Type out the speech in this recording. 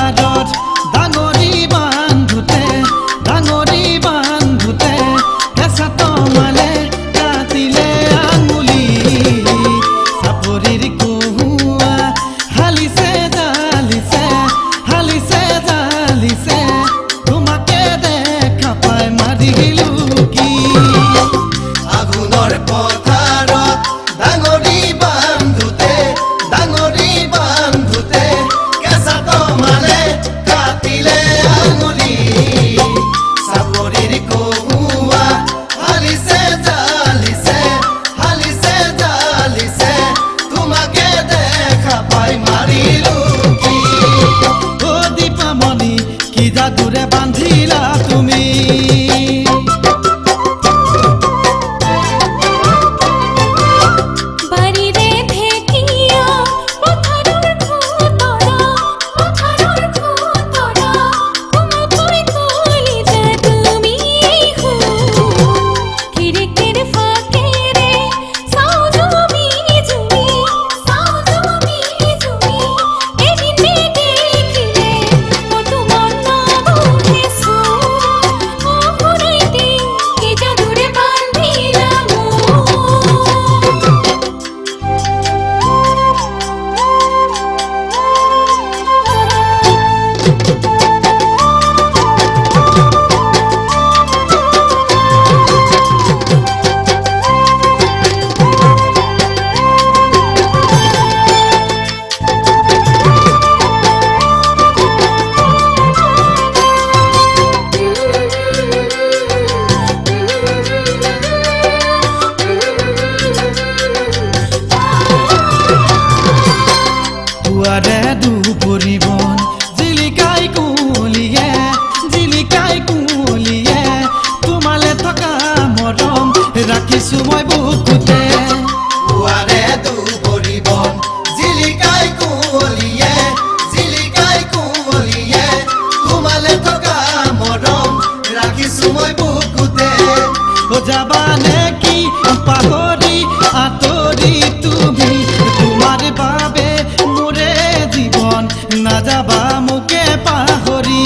পথাৰত ডাঙৰি বান্ধোতে কেঁচাত মালে কাটিলে আঙুলি চাপৰিৰ কহুৱা হালিছে জালিছে তোমাকে দেখা পাই মাৰিলো কি আগুনৰ পথাৰত ডাঙৰি বান্ধোতে কেঁচাত মালে কাটিলে আঙুলি চাপৰিৰ কহুৱা হালিছে জালিছে তোমাকে দেখা পাই মাৰিলো কি ও দীপামণি কি যাদুৰে বান্ধিলা তুমি দুপৰিবন জিলিকাই কুঁৱলীয়ে তোমালে থকা মৰম ৰাখিছো মই বুকুতে পুৱাৰে দুপৰিবন জিলিকাই কুঁৱলীয়ে তোমালে থকা মৰম ৰাখিছো মই বুকুতে যাবা নেকি পাহৰি আঁতৰি তুমি তোমাৰ বাবে মোৰে জীৱন নাযাবা মোকে পাহৰি